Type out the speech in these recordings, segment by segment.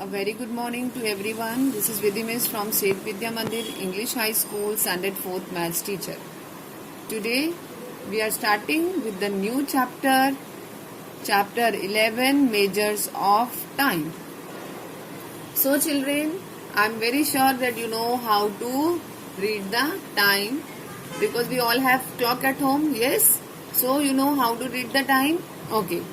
A very good morning to everyone. This is Vidhi from Seth Vidya Mandir English High School Standard 4th Maths teacher. Today we are starting with the new chapter, chapter 11, Measures of Time. So children, I am very sure that you know how to read the time because we all have clock at home. Yes? So you know how to read the time? Okay.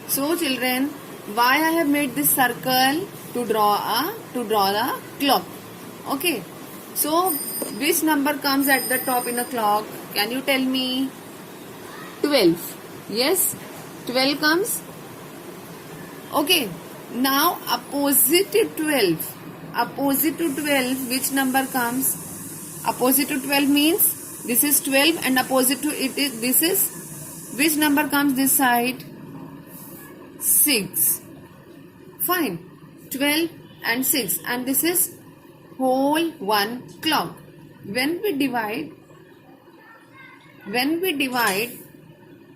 So children, why I have made this circle? To draw the clock. Okay. So which number comes at the top in the clock? Can you tell me? 12. Yes, 12 comes. Okay. Now opposite to 12. Opposite to 12, which number comes? Opposite to 12 means this is 12 and opposite to it is this is which number comes this side? 6. Fine. 12 and 6 and this is whole one clock. When we divide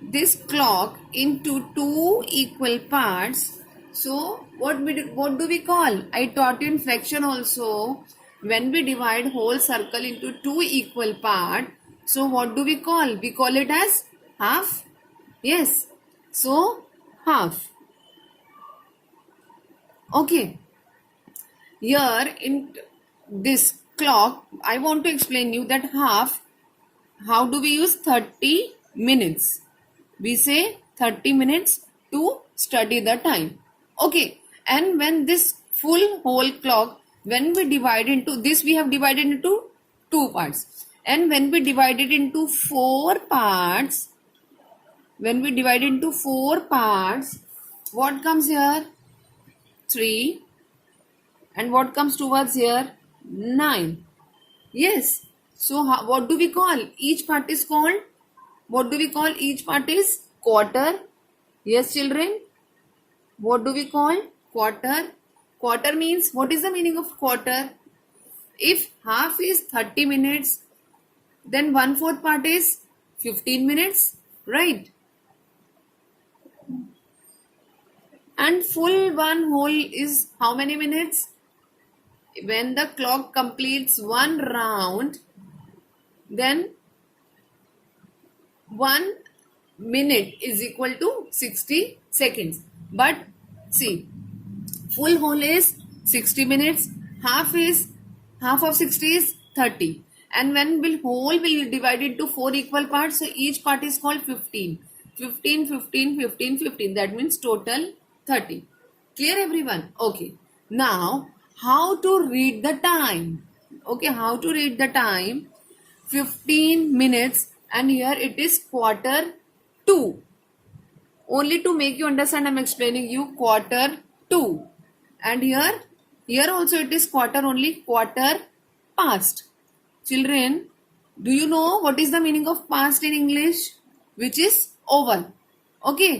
this clock into two equal parts, so what do we call? I taught you in fraction also. When we divide whole circle into two equal parts, so what do we call? We call it as half. Yes. So half. Okay. Here in this clock, I want to explain you that half. How do we use 30 minutes? We say 30 minutes to study the time. Okay. And when this full whole clock, when we divide into this, we have divided into two parts. And when we divide it into four parts, what comes here? 3. And what comes towards here? 9. Yes. So what do we call? Each part is called? What do we call? Each part is quarter. Yes, children. What do we call? Quarter. Quarter means, what is the meaning of quarter? If half is 30 minutes, then 1/4 part is 15 minutes. Right? And full one whole is how many minutes? When the clock completes one round, then 1 minute is equal to 60 seconds. But see, full whole is 60 minutes, half of 60 is 30. And when whole will be divided into 4 equal parts, so each part is called 15. 15, 15, 15, 15. That means total 30. Clear everyone? Okay. Now, how to read the time? Okay, how to read the time? 15 minutes and here it is 1:45. Only to make you understand, I am explaining you 1:45. And here also it is quarter only, quarter past. Children, do you know what is the meaning of past in English? Which is over. Okay.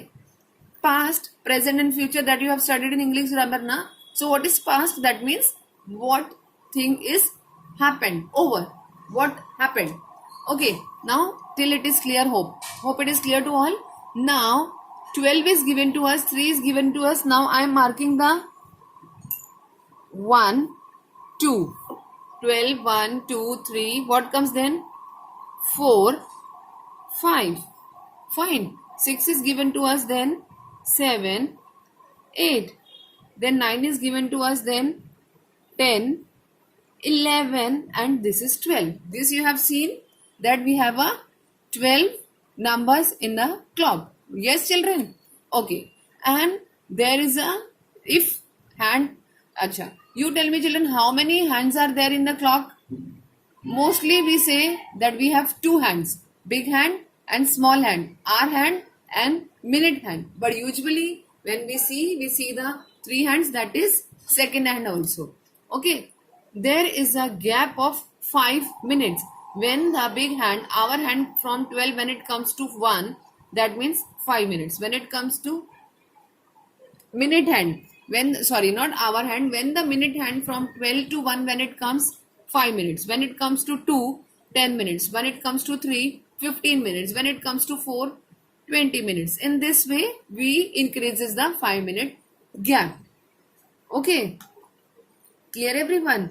Past, present and future that you have studied in English grammar na. So what is past? That means what thing is happened, over. What happened. Okay. Now till it is clear, hope it is clear to all. Now 12 is given to us, 3 is given to us. Now I am marking the 1, 2. 12, 1, 2, 3. What comes then? 4, 5. Fine. 6 is given to us then. 7, 8. Then 9 is given to us then. 10, 11 and this is 12. This you have seen that we have a 12 numbers in the clock. Yes, children? Okay. And there is a if hand. Acha. You tell me, children, how many hands are there in the clock? Mostly we say that we have two hands. Big hand and small hand. Hour hand and minute hand. But usually when we see the 3 hands, that is second hand also. Okay. There is a gap of 5 minutes. When the big hand, our hand from 12, when it comes to 1, that means 5 minutes. When it comes to minute hand, when the minute hand from 12 to 1, when it comes 5 minutes. When it comes to 2, 10 minutes. When it comes to 3, 15 minutes. When it comes to 4, 20 minutes. In this way, we increases the 5 minute gap. Okay. Clear everyone?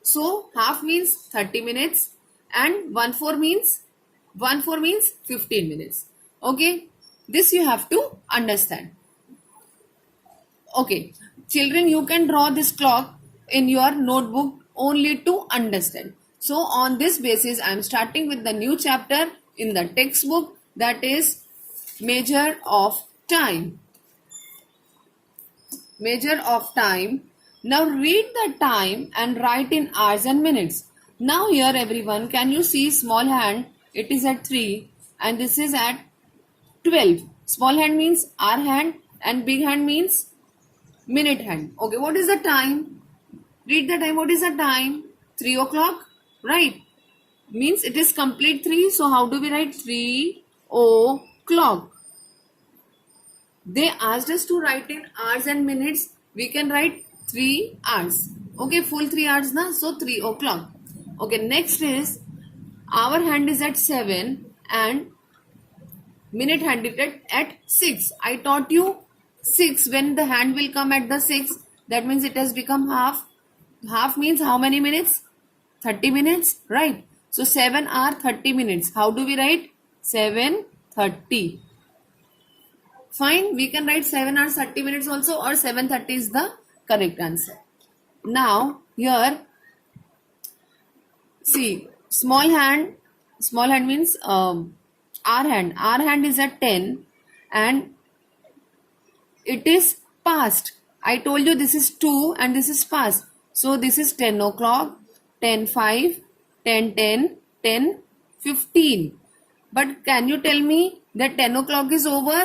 So half means 30 minutes and 1/4 means 15 minutes. Okay, this you have to understand. Okay, children, you can draw this clock in your notebook only to understand. So on this basis, I am starting with the new chapter in the textbook, that is measure of time. Measure of time. Now read the time and write in hours and minutes. Now here everyone, can you see small hand? It is at 3 and this is at 12. Small hand means hour hand and big hand means minute hand. Okay, what is the time? Read the time. What is the time? 3 o'clock, right? Means it is complete 3. So how do we write 3 o'clock? They asked us to write in hours and minutes. We can write 3 hours. Okay, full 3 hours na? So 3 o'clock. Okay, next is our hand is at 7 and minute hand is at 6. I taught you 6. When the hand will come at the 6, that means it has become half. Half means how many minutes? 30 minutes, right? So 7 are 30 minutes. How do we write? 7:30. Fine, we can write 7 hours 30 minutes also, or 7:30 is the correct answer. Now here, see, small hand means our hand is at 10 and it is past. I told you this is 2 and this is past. So this is 10 o'clock, 10:05, 10:10, 10:15. But can you tell me that 10 o'clock is over?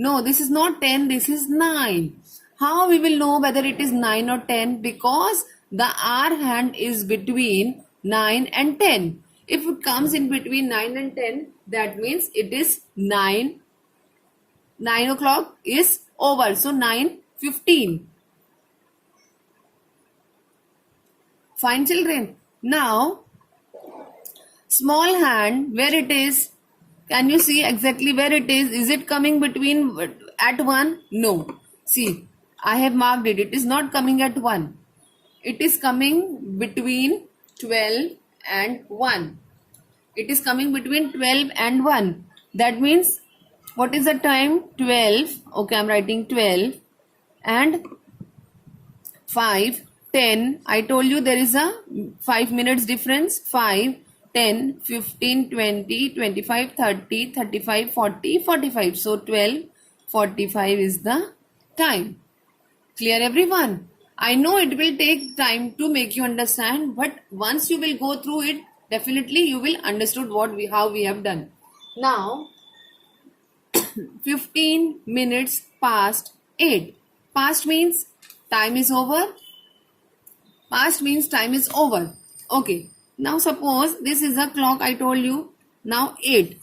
No, this is not 10, this is 9. How we will know whether it is 9 or 10? Because the hour hand is between 9 and 10. If it comes in between 9 and 10, that means it is 9. 9 o'clock is over. So 9:15. Fine, children. Now, small hand, where it is? Can you see exactly where it is? Is it coming between at 1? No. See, I have marked it. It is not coming at 1. It is coming between 12 and 1. It is coming between 12 and 1. That means, what is the time? 12. Okay, I am writing 12 and 5, 10. I told you there is a 5 minutes difference. 5, 10, 15, 20, 25, 30, 35, 40, 45. So 12:45 is the time. Clear everyone? I know it will take time to make you understand, but once you will go through it, definitely you will understood how we have done. Now 15 minutes past 8. Past means time is over. Past means time is over. Okay. Now suppose this is a clock, I told you. Now 8.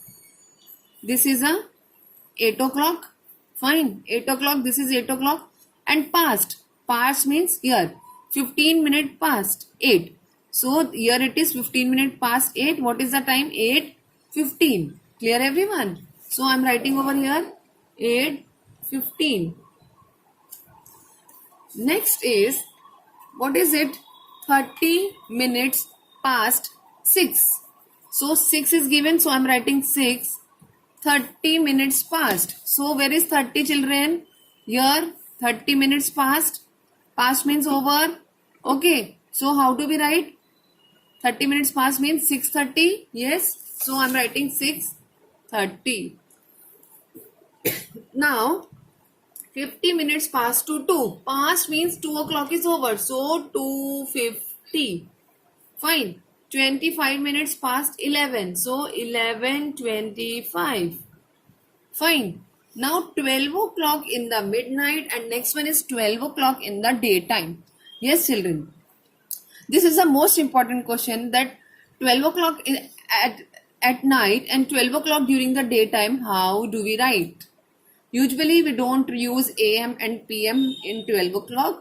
This is a 8 o'clock. Fine. 8 o'clock. This is 8 o'clock. And past. Past means here. 15 minutes past 8. So here it is 15 minutes past 8. What is the time? 8:15. Clear everyone? So I am writing over here 8:15. Next is, what is it? 30 minutes past 6. So 6 is given, so I am writing 6. 30 minutes past. So where is 30, children? Here 30 minutes past. Past means over. Okay. So how do we write? 30 minutes past means 6:30. Yes. So I am writing 6:30. Now 50 minutes past to 2. Past means 2 o'clock is over. So 2:50. Fine. 25 minutes past 11. So 11:25. Fine. Now 12 o'clock in the midnight and next one is 12 o'clock in the daytime. Yes, children. This is the most important question, that 12 o'clock at night and 12 o'clock during the daytime, how do we write? Usually we don't use AM and PM in 12 o'clock.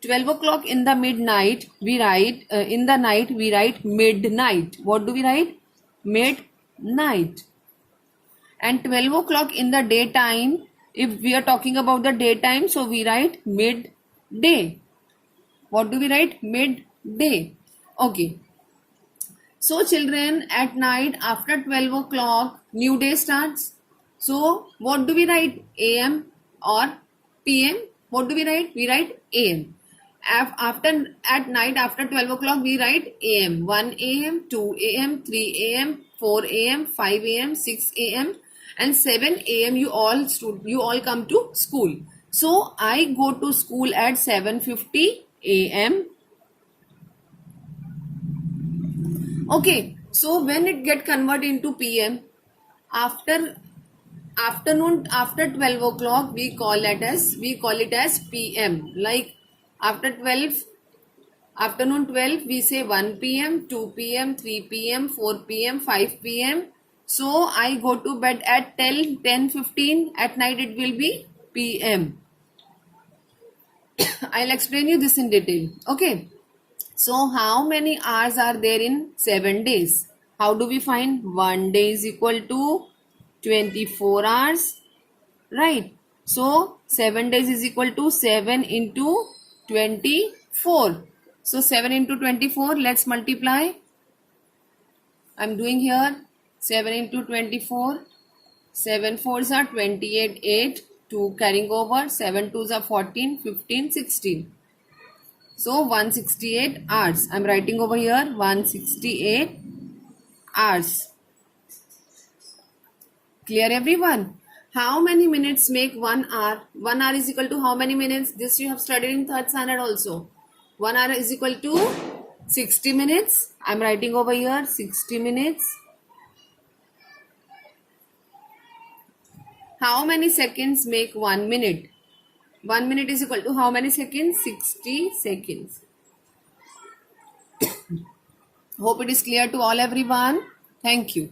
12 o'clock in the midnight, we write, in the night we write midnight. What do we write? Midnight. And 12 o'clock in the daytime, if we are talking about the daytime, so we write midday. What do we write? Midday. Okay. So children, at night after 12 o'clock, new day starts. So what do we write? AM or PM? What do we write? We write AM. After at night after 12 o'clock, we write AM. 1 AM, 2 AM, 3 AM, 4 AM, 5 AM, 6 AM, and 7 AM. You all come to school. So I go to school at 7:50 AM. Okay, so when it get converted into PM, after afternoon after 12 o'clock, we call it as PM. Like after 12, afternoon 12, we say 1 PM, 2 PM, 3 PM, 4 PM, 5 PM. So I go to bed at 10:15. At night it will be PM. I'll explain you this in detail. Okay. So how many hours are there in 7 days? How do we find? 1 day is equal to 24 hours, right? So 7 days is equal to 7 into 24. So 7 into 24, let's multiply. I'm doing here 7 into 24. 7 fours are 28, 8, 2 carrying over, 7 twos are 14, 15, 16. So 168 hours. I'm writing over here 168 hours. Clear everyone? How many minutes make 1 hour? 1 hour is equal to how many minutes? This you have studied in third standard also. 1 hour is equal to 60 minutes. I'm writing over here 60 minutes. How many seconds make 1 minute? 1 minute is equal to how many seconds? 60 seconds. Hope it is clear to all everyone. Thank you.